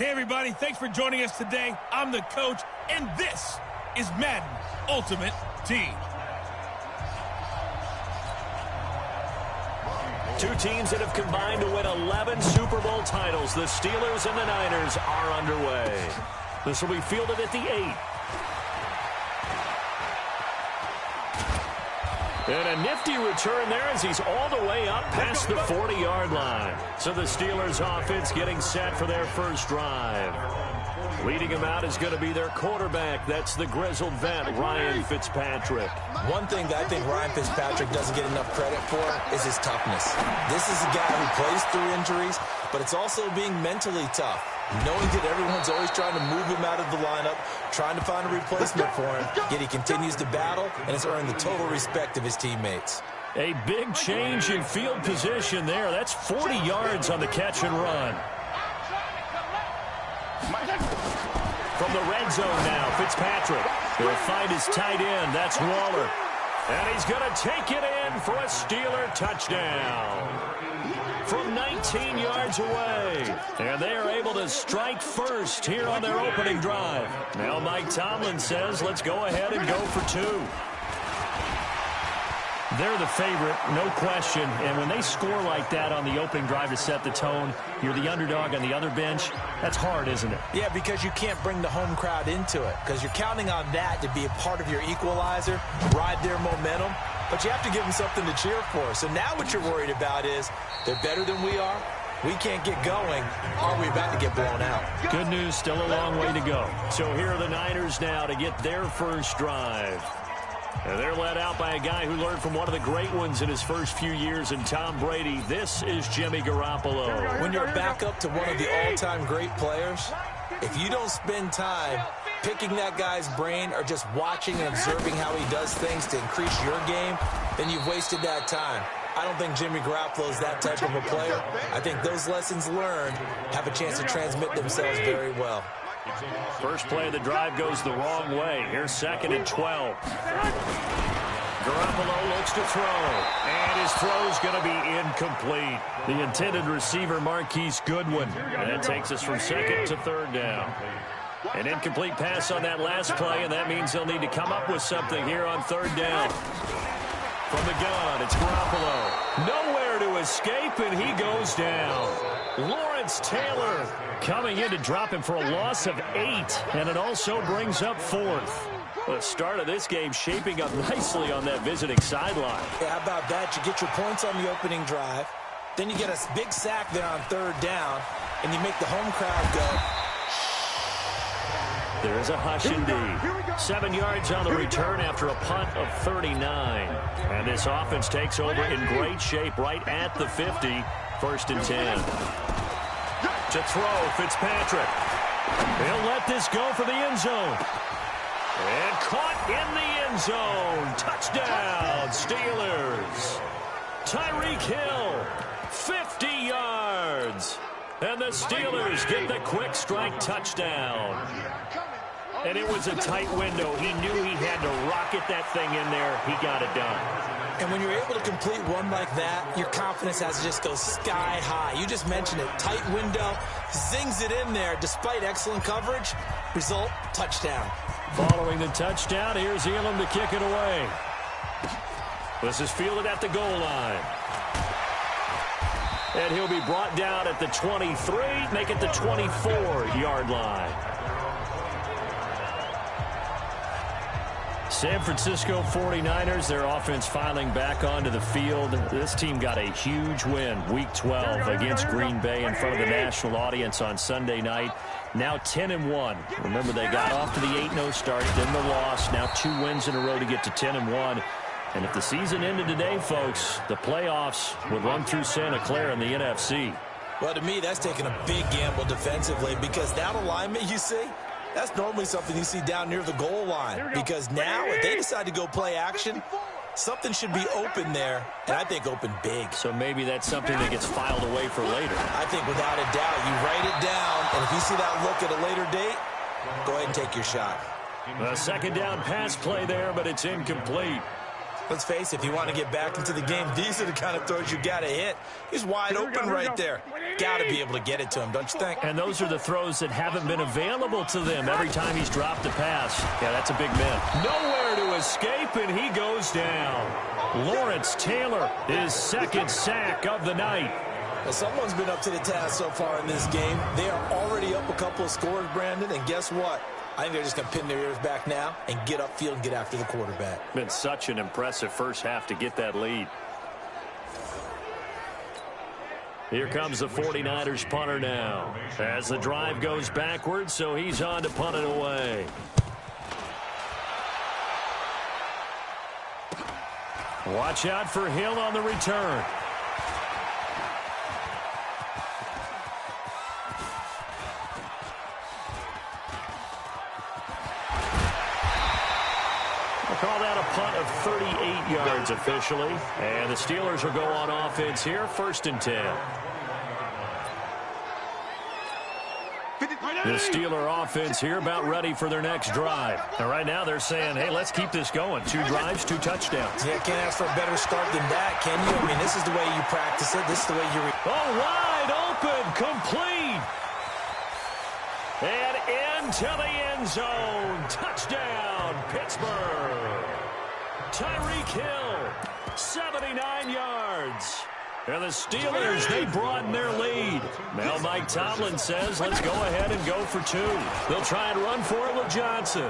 Hey, everybody. Thanks for joining us today. I'm the coach, and this is Madden Ultimate Team. Two teams that have combined to win 11 Super Bowl titles. The Steelers and the Niners are underway. This will be fielded at the 8. And a nifty return there as he's all the way up past the 40-yard line. So the Steelers offense getting set for their first drive. Leading him out is going to be their quarterback. That's the grizzled vet, Ryan Fitzpatrick. One thing that I think Ryan Fitzpatrick doesn't get enough credit for is his toughness. This is a guy who plays through injuries, but it's also being mentally tough. Knowing that everyone's always trying to move him out of the lineup, trying to find a replacement for him, yet he continues to battle and has earned the total respect of his teammates. A big change in field position there. That's 40 yards on the catch and run. From the red zone now, Fitzpatrick will find his tight end. That's Waller. And he's going to take it in for a Steeler touchdown. From 19 yards away. And they are able to strike first here on their opening drive. Now Mike Tomlin says, let's go ahead and go for 2. They're the favorite, no question. And when they score like that on the opening drive to set the tone, you're the underdog on the other bench. That's hard, isn't it? Yeah, because you can't bring the home crowd into it. Because you're counting on that to be a part of your equalizer, ride their momentum. But you have to give them something to cheer for. So now what you're worried about is they're better than we are. We can't get going. Are we about to get blown out? Good news, still a long way to go. So here are the Niners now to get their first drive. And they're led out by a guy who learned from one of the great ones in his first few years in Tom Brady. This is Jimmy Garoppolo. When you're back up to one of the all-time great players, if you don't spend time picking that guy's brain or just watching and observing how he does things to increase your game, then you've wasted that time. I don't think Jimmy Garoppolo is that type of a player. I think those lessons learned have a chance to transmit themselves very well. First play of the drive goes the wrong way. Here's 2nd and 12. Garoppolo looks to throw, and his throw's going to be incomplete. The intended receiver, Marquise Goodwin. And that takes us from 2nd to 3rd down. An incomplete pass on that last play, and that means they'll need to come up with something here on 3rd down. From the gun, it's Garoppolo. Nowhere to escape, and he goes down. Lawrence Taylor coming in to drop him for a loss of 8, and it also brings up 4th. The start of this game shaping up nicely on that visiting sideline. Yeah, how about that? You get your points on the opening drive, then you get a big sack there on 3rd down, and you make the home crowd go. There is a hush indeed. 7 yards on the return after a punt of 39. And this offense takes over in great shape right at the 50. 1st and 10. To throw, Fitzpatrick. He'll let this go for the end zone. And caught in the end zone. Touchdown, Steelers. Tyreek Hill, 50 yards. And the Steelers get the quick strike touchdown. And it was a tight window. He knew he had to rocket that thing in there. He got it done. And when you're able to complete one like that, your confidence has to just go sky high. You just mentioned it. Tight window, zings it in there despite excellent coverage. Result, touchdown. Following the touchdown, here's Elam to kick it away. This is fielded at the goal line. And he'll be brought down at the 23, make it the 24-yard line. San Francisco 49ers, their offense filing back onto the field. This team got a huge win, Week 12, against Green Bay in front of the national audience on Sunday night. Now 10-1. Remember, they got off to the 8-0 start, then the loss. Now 2 wins in a row to get to 10-1. And if the season ended today, folks, the playoffs would run through Santa Clara in the NFC. Well, to me, that's taking a big gamble defensively because that alignment you see, that's normally something you see down near the goal line. Because now, if they decide to go play action, something should be open there, and I think open big. So maybe that's something that gets filed away for later. I think without a doubt, you write it down, and if you see that look at a later date, go ahead and take your shot. A 2nd down pass play there, but it's incomplete. Let's face it, if you want to get back into the game, these are the kind of throws you got to hit. He's wide open right there. got to be able to get it to him, don't you think? And those are the throws that haven't been available to them every time he's dropped a pass. Yeah, that's a big miss. Nowhere to escape, and he goes down. Lawrence Taylor, his second sack of the night. Well, someone's been up to the task so far in this game. They are already up a couple of scores, Brandon, and guess what? I think they're just going to pin their ears back now and get upfield and get after the quarterback. Been such an impressive first half to get that lead. Here comes the 49ers punter now. As the drive goes backwards, so he's on to punt it away. Watch out for Hill on the return. Call that a punt of 38 yards officially. And the Steelers will go on offense here, 1st and 10. The Steeler offense here about ready for their next drive. And right now they're saying, hey, let's keep this going. 2 drives, 2 touchdowns. Yeah, can't ask for a better start than that, can you? I mean, this is the way you practice it. This is the way you... wide open, complete. And into the end zone. Touchdown, Pittsburgh. Tyreek Hill, 79 yards. And the Steelers, they broaden their lead. Now Mike Tomlin says, let's go ahead and go for 2. They'll try and run for it with Johnson.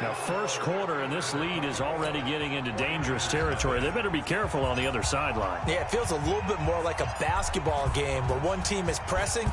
Now, first quarter, and this lead is already getting into dangerous territory. They better be careful on the other sideline. Yeah, it feels a little bit more like a basketball game where one team is pressing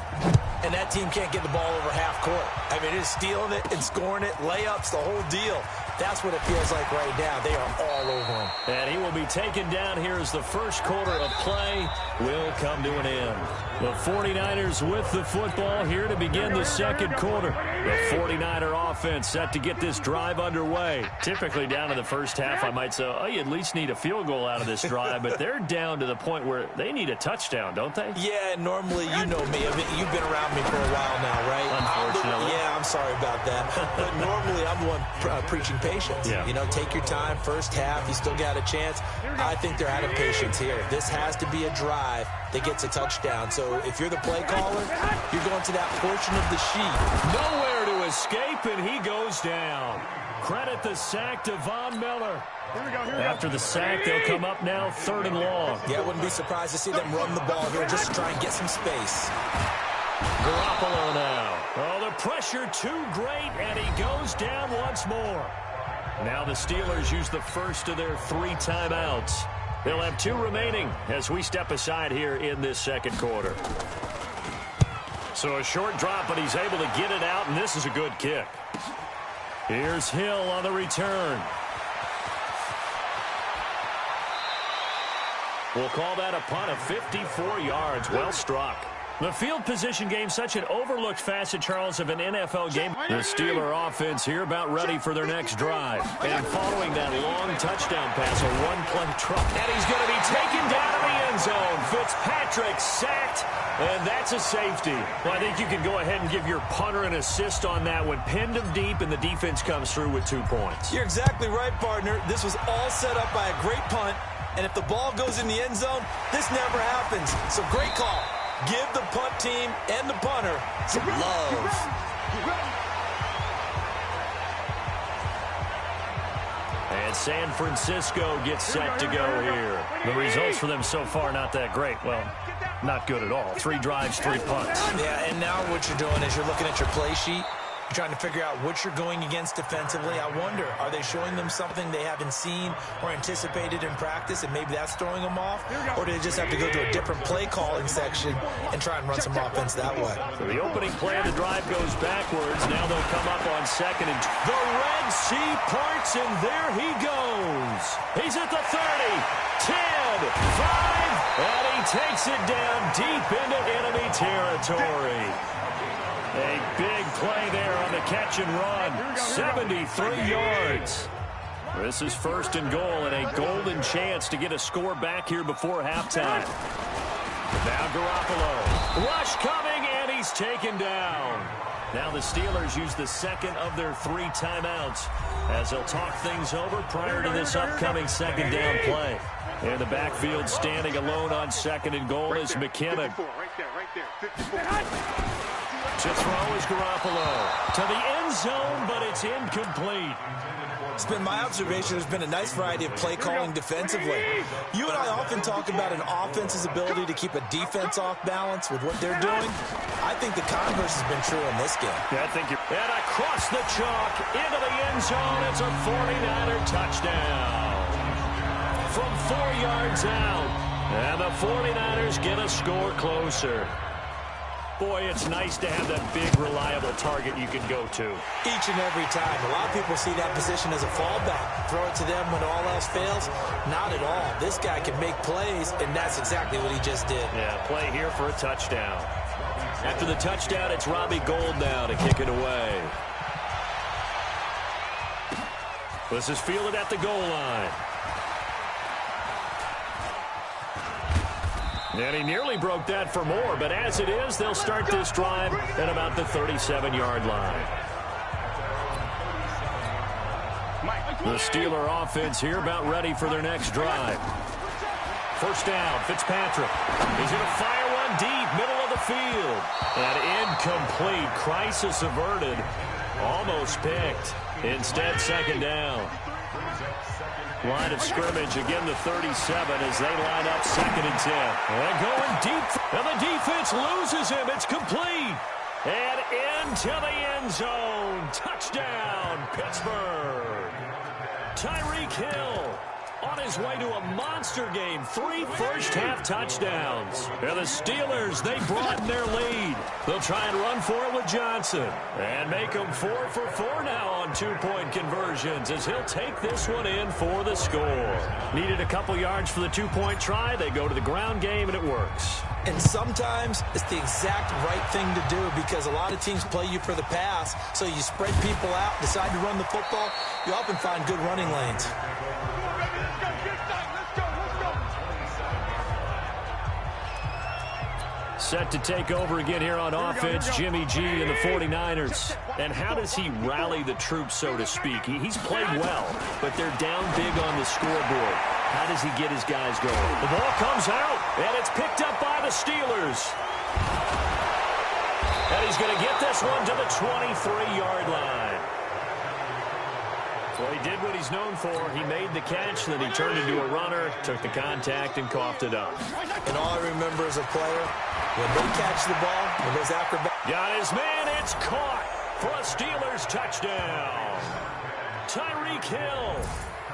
and that team can't get the ball over half court. I mean, it is stealing it and scoring it, layups, the whole deal. That's what it feels like right now. They are all over him. And he will be taken down here as the first quarter of play will come to an end. The 49ers with the football here to begin the second quarter. The 49er offense set to get this drive underway. Typically down in the first half, I might say, oh, you at least need a field goal out of this drive, but they're down to the point where they need a touchdown, don't they? Yeah, normally, you know me. I mean, you've been around me for a while now, right? Unfortunately. I'm sorry about that. But normally, I'm the one preaching patience. Yeah. You know, take your time. First half, you still got a chance. I think they're out of patience here. This has to be a drive that gets a touchdown. So if you're the play caller, you're going to that portion of the sheet. Nowhere to escape, and he goes down. Credit the sack to Von Miller. After the sack, they'll come up now 3rd and long. Yeah, I wouldn't be surprised to see them run the ball here just to try and get some space. Garoppolo now. Oh, the pressure too great, and he goes down once more. Now the Steelers use the first of their 3 timeouts. They'll have 2 remaining as we step aside here in this second quarter. So a short drop, but he's able to get it out, and this is a good kick. Here's Hill on the return. We'll call that a punt of 54 yards. Well struck. The field position game, such an overlooked facet, Charles, of an NFL game. The Steeler offense here about ready for their next drive. And following that long touchdown pass, a one-play truck. And he's going to be taken down in the end zone. Fitzpatrick sacked, and that's a safety. Well, I think you can go ahead and give your punter an assist on that one. Pinned him deep, and the defense comes through with 2 points. You're exactly right, partner. This was all set up by a great punt. And if the ball goes in the end zone, this never happens. So great call. Give the punt team and the punter some love. And San Francisco gets set to go here. The results for them so far not that great. Well, not good at all. 3 drives, 3 punts. Yeah, and now what you're doing is you're looking at your play sheet. You're trying to figure out what you're going against defensively. I wonder, are they showing them something they haven't seen or anticipated in practice, and maybe that's throwing them off? Or do they just have to go to a different play calling section and try and run some offense that way? So the opening play of the drive goes backwards. Now they'll come up on 2nd and the Red Sea parts, and there he goes. He's at the 30, 10, 5, and he takes it down deep into enemy territory. A big play there on the catch and run. 73 yards. This is 1st and goal, and a golden chance to get a score back here before halftime. Now Garoppolo. Rush coming, and he's taken down. Now the Steelers use the second of their 3 timeouts as they'll talk things over prior to this upcoming second down play. In the backfield, standing alone on 2nd and goal is McKinnon. To throw is Garoppolo. To the end zone, but it's incomplete. It's been my observation there's been a nice variety of play calling defensively. You and I often talk about an offense's ability to keep a defense off balance with what they're doing. I think the converse has been true in this game. Yeah, I think you're... And across the chalk, into the end zone, it's a 49er touchdown. From 4 yards out, and the 49ers get a score closer. Boy, it's nice to have that big, reliable target you can go to. Each and every time. A lot of people see that position as a fallback. Throw it to them when all else fails. Not at all. This guy can make plays, and that's exactly what he just did. Yeah, play here for a touchdown. After the touchdown, it's Robbie Gould now to kick it away. This is fielded at the goal line. And he nearly broke that for more, but as it is, they'll start this drive at about the 37-yard line. The Steeler offense here about ready for their next drive. First down, Fitzpatrick. He's going to fire one deep, middle of the field. And incomplete. Crisis averted. Almost picked. Instead, second down. Line of scrimmage, again the 37 as they line up 2nd and 10. And going deep, and the defense loses him. It's complete. And into the end zone. Touchdown, Pittsburgh. Tyreek Hill on his way to a monster game. 3 first-half touchdowns. And the Steelers, they broaden their lead. They'll try and run for it with Johnson. And make them 4 for 4 now on 2-point conversions as he'll take this one in for the score. Needed a couple yards for the 2-point try. They go to the ground game, and it works. And sometimes it's the exact right thing to do because a lot of teams play you for the pass. So you spread people out, decide to run the football. You often find good running lanes. Set to take over again here on offense, Jimmy G and the 49ers. And how does he rally the troops, so to speak? He's played well, but they're down big on the scoreboard. How does he get his guys going? The ball comes out, and it's picked up by the Steelers. And he's going to get this one to the 23-yard line. Well, he did what he's known for. He made the catch, then he turned into a runner, took the contact, and coughed it up. And all I remember as a player, when they catch the ball, when those acrobats... Got his man, it's caught for a Steelers touchdown. Tyreek Hill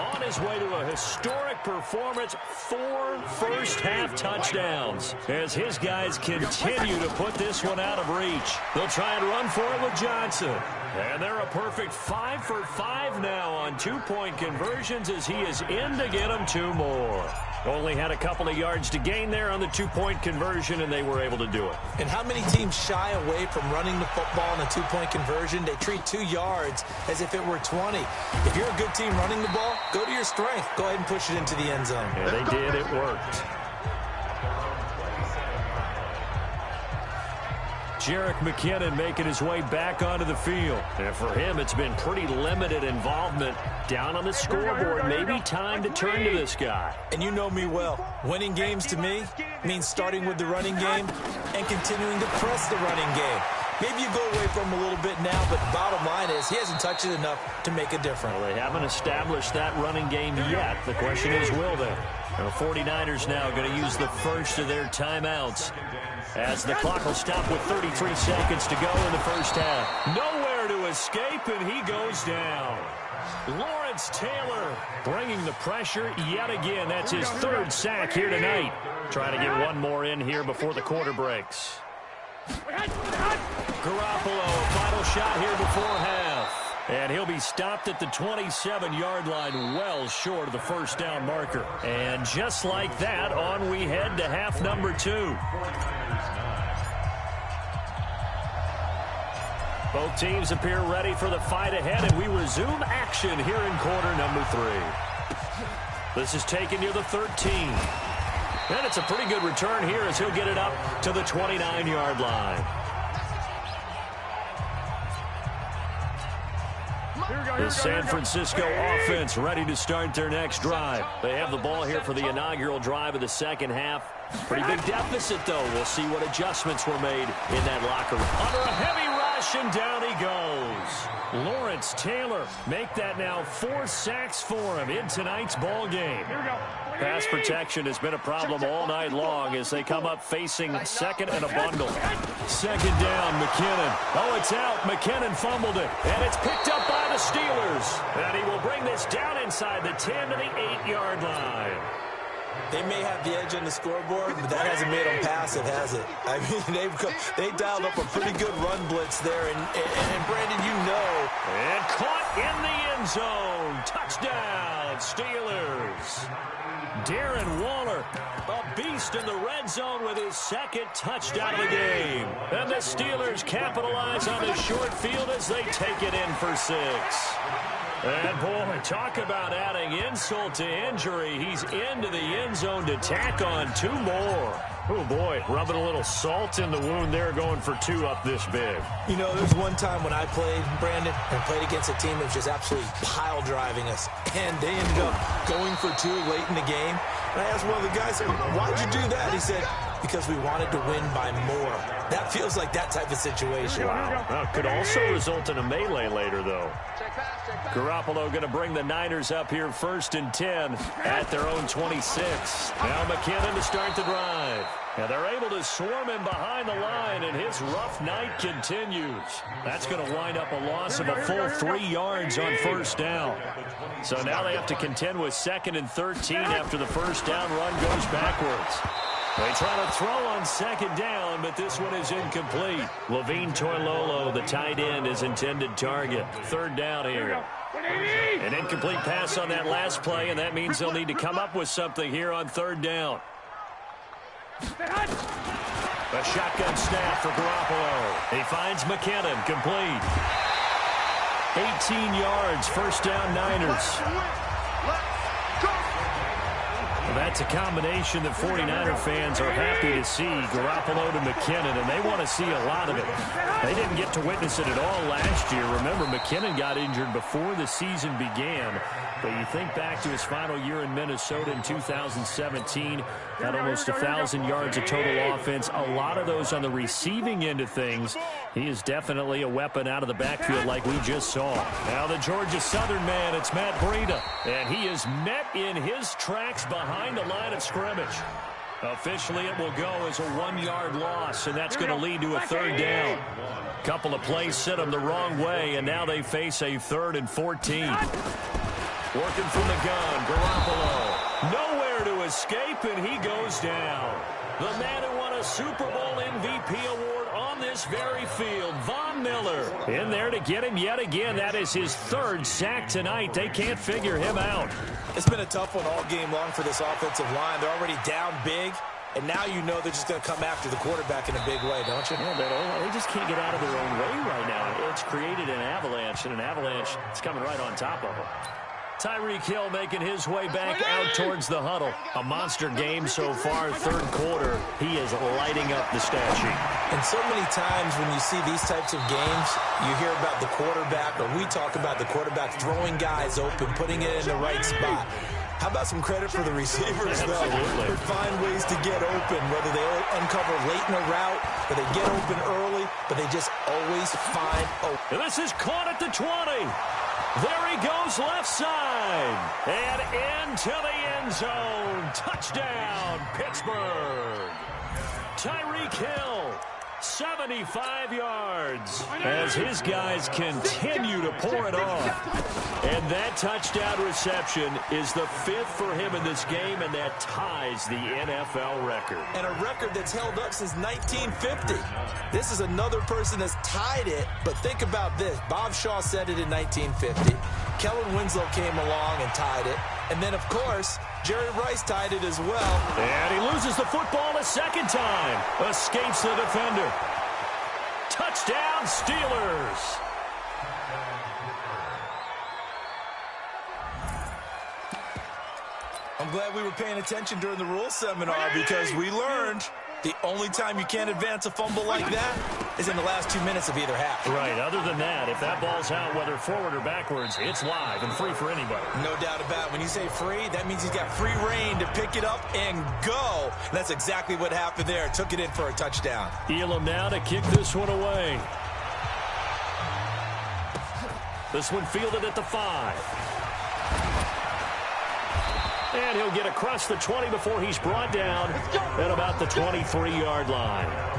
on his way to a historic performance, 4 first-half touchdowns as his guys continue to put this one out of reach. They'll try and run for it with Johnson. And they're a perfect 5 for 5 now on 2-point conversions as he is in to get them 2 more. Only had a couple of yards to gain there on the 2-point conversion, and they were able to do it. And how many teams shy away from running the football in a 2-point conversion? They treat 2 yards as if it were 20. If you're a good team running the ball, go to your strength. Go ahead and push it into the end zone. Yeah, they did. It worked. Jerick McKinnon making his way back onto the field. And for him, it's been pretty limited involvement down on the scoreboard. Maybe time to turn to this guy. And you know me well. Winning games to me means starting with the running game and continuing to press the running game. Maybe you go away from him a little bit now, but the bottom line is he hasn't touched it enough to make a difference. Well, they haven't established that running game yet. The question is, will they? The 49ers now going to use the first of their timeouts as the clock will stop with 33 seconds to go in the first half. Nowhere to escape, and he goes down. Lawrence Taylor bringing the pressure yet again. That's his 3rd sack here tonight. Trying to get one more in here before the quarter breaks. Garoppolo, a final shot here before half. And he'll be stopped at the 27-yard line, well short of the first down marker. And just like that, on we head to half number 2. Both teams appear ready for the fight ahead, and we resume action here in quarter number 3. This is taken near the 13. And it's a pretty good return here as he'll get it up to the 29-yard line. The San Francisco offense ready to start their next drive. They have the ball here for the inaugural drive of the second half. Pretty big deficit, though. We'll see what adjustments were made in that locker room. Under a heavy rush, and down he goes. Lawrence Taylor make that now 4 sacks for him in tonight's ball game. Here we go. Pass protection has been a problem all night long as they come up facing second and a bundle. Second down, McKinnon. Oh, it's out. McKinnon fumbled it, and it's picked up by the Steelers. And he will bring this down inside the 10 to the 8-yard line. They may have the edge on the scoreboard, but that hasn't made them pass it, has it? I mean, they dialed up a pretty good run blitz there, and Brandon, you know. And caught in the end zone. Touchdown, Steelers. Darren Waller, a beast in the red zone with his second touchdown of the game. And the Steelers capitalize on the short field as they take it in for 6. And, boy, talk about adding insult to injury. He's into the end zone to tack on 2 more. Oh, boy, rubbing a little salt in the wound there, going for 2 up this big. You know, there's one time when I played, Brandon, and played against a team that was just absolutely pile driving us, and they ended up going for 2 late in the game. And I asked one of the guys, why'd you do that? He said, because we wanted to win by more. That feels like that type of situation. Wow. Well, could also result in a melee later, though. Garoppolo going to bring the Niners up here 1st and 10 at their own 26. Now McKinnon to start the drive. Now they're able to swarm him behind the line, and his rough night continues. That's going to wind up a loss of a full 3 yards on 1st down. So now they have to contend with 2nd and 13 after the 1st down run goes backwards. They try to throw on 2nd down, but this one is incomplete. Levine Toilolo, the tight end, is intended target. 3rd down here. An incomplete pass on that last play, and that means they'll need to come up with something here on 3rd down. A shotgun snap for Garoppolo. He finds McKinnon, complete. 18 yards, 1st down Niners. Well, that's a combination that 49er fans are happy to see, Garoppolo to McKinnon, and they want to see a lot of it. They didn't get to witness it at all last year. Remember, McKinnon got injured before the season began. But you think back to his final year in Minnesota in 2017, had almost 1,000 yards of total offense, a lot of those on the receiving end of things. He is definitely a weapon out of the backfield like we just saw. Now the Georgia Southern man, it's Matt Breida, and he is met in his tracks behind the line of scrimmage. Officially, it will go as a 1-yard loss, and that's going to lead to a 3rd down. Couple of plays sent them the wrong way, and now they face a 3rd and 14. Working from the gun, Garoppolo. Nowhere to escape, and he goes down. The man who won a Super Bowl MVP award on this very field, Von Miller. In there to get him yet again. That is his 3rd sack tonight. They can't figure him out. It's been a tough one all game long for this offensive line. They're already down big, and now you know they're just going to come after the quarterback in a big way, don't you? Yeah, they just can't get out of their own way right now. It's created an avalanche, and an avalanche is coming right on top of them. Tyreek Hill making his way back out towards the huddle. A monster game so far, 3rd quarter. He is lighting up the stat sheet. And so many times when you see these types of games, you hear about the quarterback, or we talk about the quarterback throwing guys open, putting it in the right spot. How about some credit for the receivers, though? They find ways to get open, whether they uncover late in a route, or they get open early, but they just always find open. And this is caught at the 20. There he goes left side. And into the end zone. Touchdown, Pittsburgh. Tyreek Hill, 75 yards. As his guys continue to pour it off. And that touchdown reception is the 5th for him in this game, and that ties the NFL record. And a record that's held up since 1950. This is another person that's tied it, but think about this. Bob Shaw said it in 1950. Kellen Winslow came along and tied it. And then, of course, Jerry Rice tied it as well. And he loses the football a 2nd time. Escapes the defender. Touchdown, Steelers. I'm glad we were paying attention during the rules seminar, because we learned the only time you can't advance a fumble like that is in the last 2 minutes of either half. Right. Other than that, if that ball's out, whether forward or backwards, it's live and free for anybody. No doubt about it. When you say free, that means he's got free reign to pick it up and go. And that's exactly what happened there. Took it in for a touchdown. Elam now to kick this one away. This one fielded at the 5. And he'll get across the 20 before he's brought down at about the 23-yard line.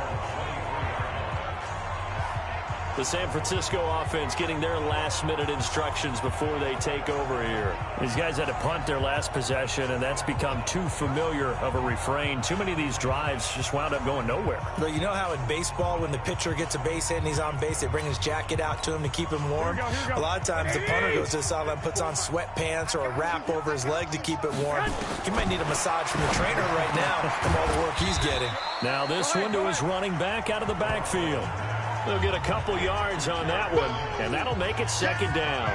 The San Francisco offense getting their last-minute instructions before they take over here. These guys had to punt their last possession, and that's become too familiar of a refrain. Too many of these drives just wound up going nowhere. But you know how in baseball, when the pitcher gets a base hit and he's on base, they bring his jacket out to him to keep him warm? A lot of times the punter goes to the sideline, puts on sweatpants or a wrap over his leg to keep it warm. He might need a massage from the trainer right now from all the work he's getting. Now this one to his running back out of the backfield. They'll get a couple yards on that one, and that'll make it second down.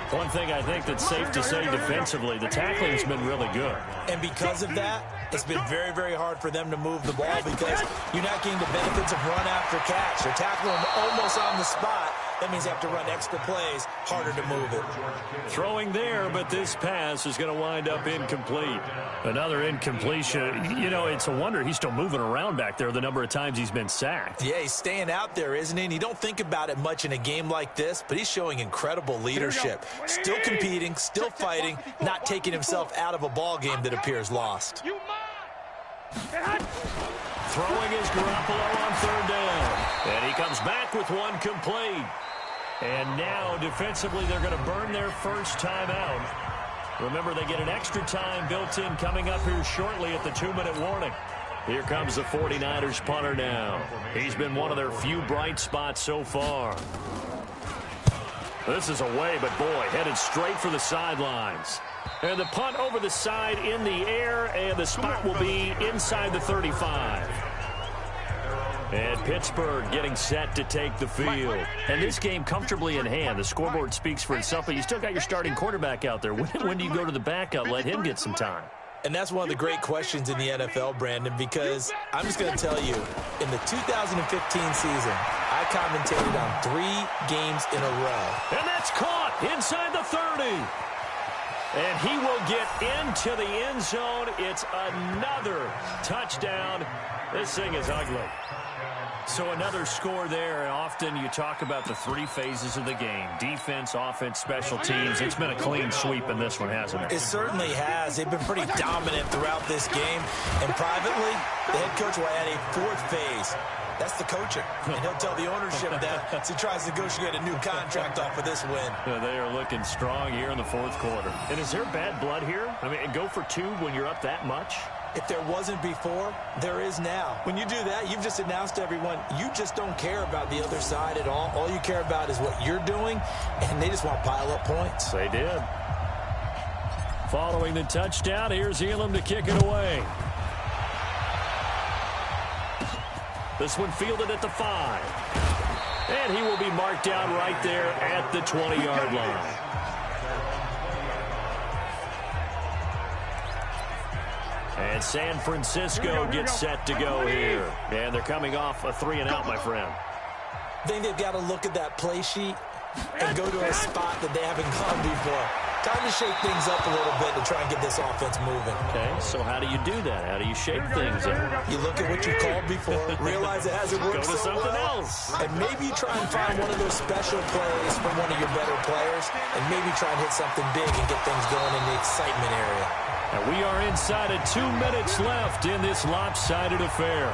One thing I think that's safe to say defensively, the tackling's been really good. And because of that, it's been very, very hard for them to move the ball because you're not getting the benefits of run after catch. They're tackling them almost on the spot. That means they have to run extra plays, harder to move it. Throwing there, but this pass is going to wind up incomplete. Another incompletion. You know, it's a wonder he's still moving around back there the number of times he's been sacked. Yeah, he's staying out there, isn't he? And you don't think about it much in a game like this, but he's showing incredible leadership. Still competing, still fighting, not taking himself out of a ball game that appears lost. Throwing is Garoppolo on third down. And he comes back with one complete. And now, defensively, they're going to burn their first time out. Remember, they get an extra time built in coming up here shortly at the 2-minute warning. Here comes the 49ers punter now. He's been one of their few bright spots so far. This is away, but boy, headed straight for the sidelines. And the punt over the side in the air, and the spot will be inside the 35. And Pittsburgh getting set to take the field. And this game comfortably in hand. The scoreboard speaks for itself, but you still got your starting quarterback out there. When do you go to the backup? Let him get some time. And that's one of the great questions in the NFL, Brandon, because I'm just going to tell you, in the 2015 season, I commentated on 3 games in a row. And that's caught inside the 30. And he will get into the end zone. It's another touchdown. This thing is ugly. So another score there, and often you talk about the 3 phases of the game. Defense, offense, special teams. It's been a clean sweep in this one, hasn't it? It certainly has. They've been pretty dominant throughout this game. And privately, the head coach will add a 4th phase. That's the coaching. And he'll tell the ownership that as he tries to negotiate a new contract off of this win. Yeah, they are looking strong here in the 4th quarter. And is there bad blood here? I mean, go for 2 when you're up that much? If there wasn't before, there is now. When you do that, you've just announced to everyone, you just don't care about the other side at all. All you care about is what you're doing, and they just want to pile up points. They did. Following the touchdown, here's Elam to kick it away. This one fielded at the 5. And he will be marked down right there at the 20-yard line. And San Francisco gets set to go here. And they're coming off a 3-and-out, my friend. I think they've got to look at that play sheet and go to a spot that they haven't gone before. Time to shake things up a little bit to try and get this offense moving. Okay, so how do you do that? How do you shake things up? You look at what you called before, realize it hasn't worked so something well, else. And maybe try and find one of those special plays from one of your better players, and maybe try and hit something big and get things going in the excitement area. And we are inside of 2 minutes left in this lopsided affair.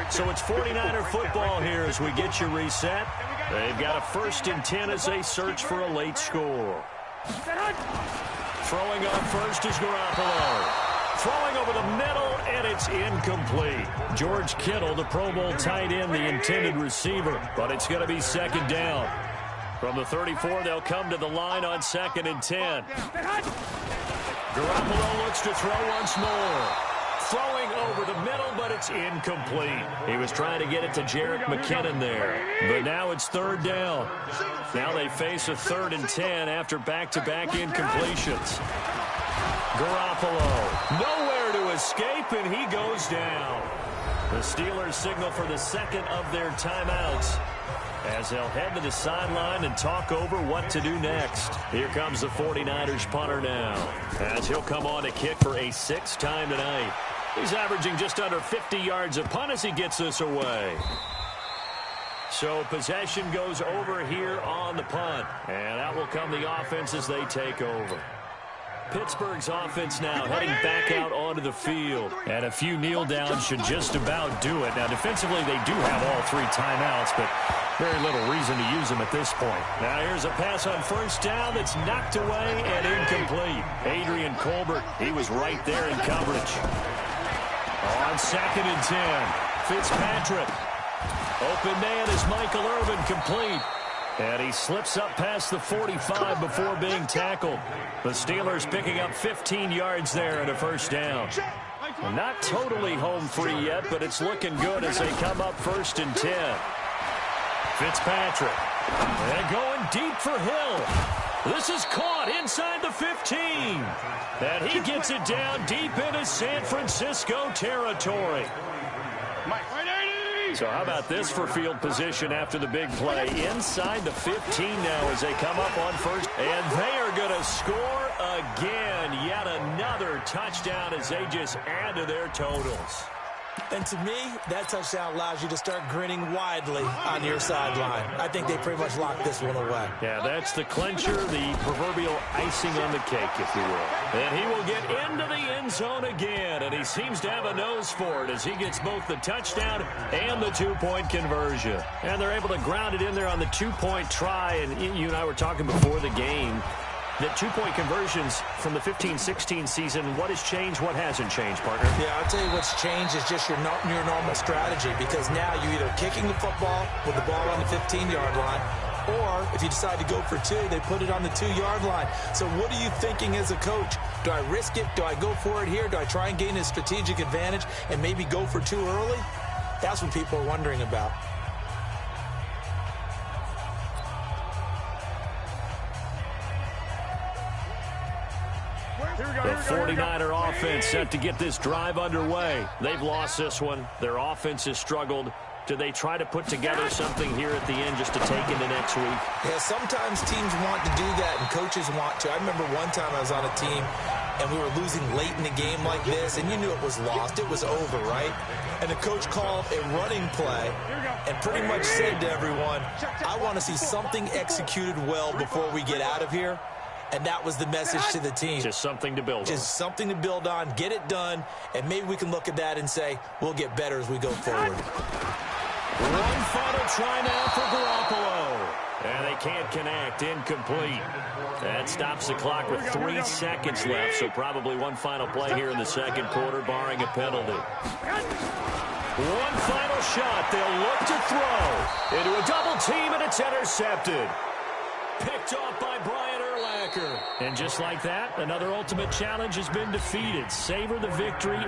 So it's 49er football here as we get you reset. They've got a 1st and 10 as they search for a late score. Throwing on first is Garoppolo. Throwing over the middle, and it's incomplete. George Kittle, the Pro Bowl tight end, the intended receiver, but it's going to be second down. From the 34, they'll come to the line on 2nd and 10. Garoppolo looks to throw once more. Throwing over the middle, but it's incomplete. He was trying to get it to Jerick McKinnon there. But now it's 3rd down. Now they face a 3rd and 10 after back-to-back incompletions. Garoppolo, nowhere to escape, and he goes down. The Steelers signal for the second of their timeouts as they'll head to the sideline and talk over what to do next. Here comes the 49ers punter now, as he'll come on to kick for a sixth time tonight. He's averaging just under 50 yards a punt as he gets this away. So possession goes over here on the punt, and out will come the offense as they take over. Pittsburgh's offense now heading back out onto the field. And a few kneel downs should just about do it. Now, defensively, they do have all three timeouts, but very little reason to use them at this point. Now, here's a pass on first down that's knocked away and incomplete. Adrian Colbert, he was right there in coverage. On 2nd and 10, Fitzpatrick. Open man is Michael Irvin, complete. And he slips up past the 45 before being tackled. The Steelers picking up 15 yards there and a first down. Not totally home free yet, but it's looking good as they come up 1st and 10. Fitzpatrick. And going deep for Hill. This is caught inside the 15. And he gets it down deep into San Francisco territory. So how about this for field position after the big play? Inside the 15 now as they come up on first. And they are going to score again. Yet another touchdown as they just add to their totals. And to me, that touchdown allows you to start grinning widely on your sideline. I think they pretty much locked this one away. Yeah, that's the clincher, the proverbial icing on the cake, if you will. And he will get into the end zone again, and he seems to have a nose for it as he gets both the touchdown and the two-point conversion. And they're able to ground it in there on the two-point try, and you and I were talking before the game. The two-point conversions from the 15-16 season, what has changed, what hasn't changed, partner? Yeah, I'll tell you what's changed is just your normal strategy, because now you're either kicking the football with the ball on the 15-yard line, or if you decide to go for two, they put it on the 2-yard line. So what are you thinking as a coach? Do I risk it? Do I go for it here? Do I try and gain a strategic advantage and maybe go for two early? That's what people are wondering about. The 49er offense set to get this drive underway. They've lost this one. Their offense has struggled. Do they try to put together something here at the end just to take into next week? Yeah, sometimes teams want to do that and coaches want to. I remember one time I was on a team and we were losing late in the game like this, and you knew it was lost. It was over, right? And the coach called a running play and pretty much said to everyone, I want to see something executed well before we get out of here. And that was the message to the team. Just something to build on. Just something to build on, get it done, and maybe we can look at that and say, we'll get better as we go forward. One final try now for Garoppolo. And they can't connect, incomplete. That stops the clock with 3 seconds left, so probably one final play here in the second quarter, barring a penalty. One final shot, they'll look to throw. Into a double team, and it's intercepted. Picked off by Brian Urlacher. And just like that, another ultimate challenge has been defeated. Savor the victory.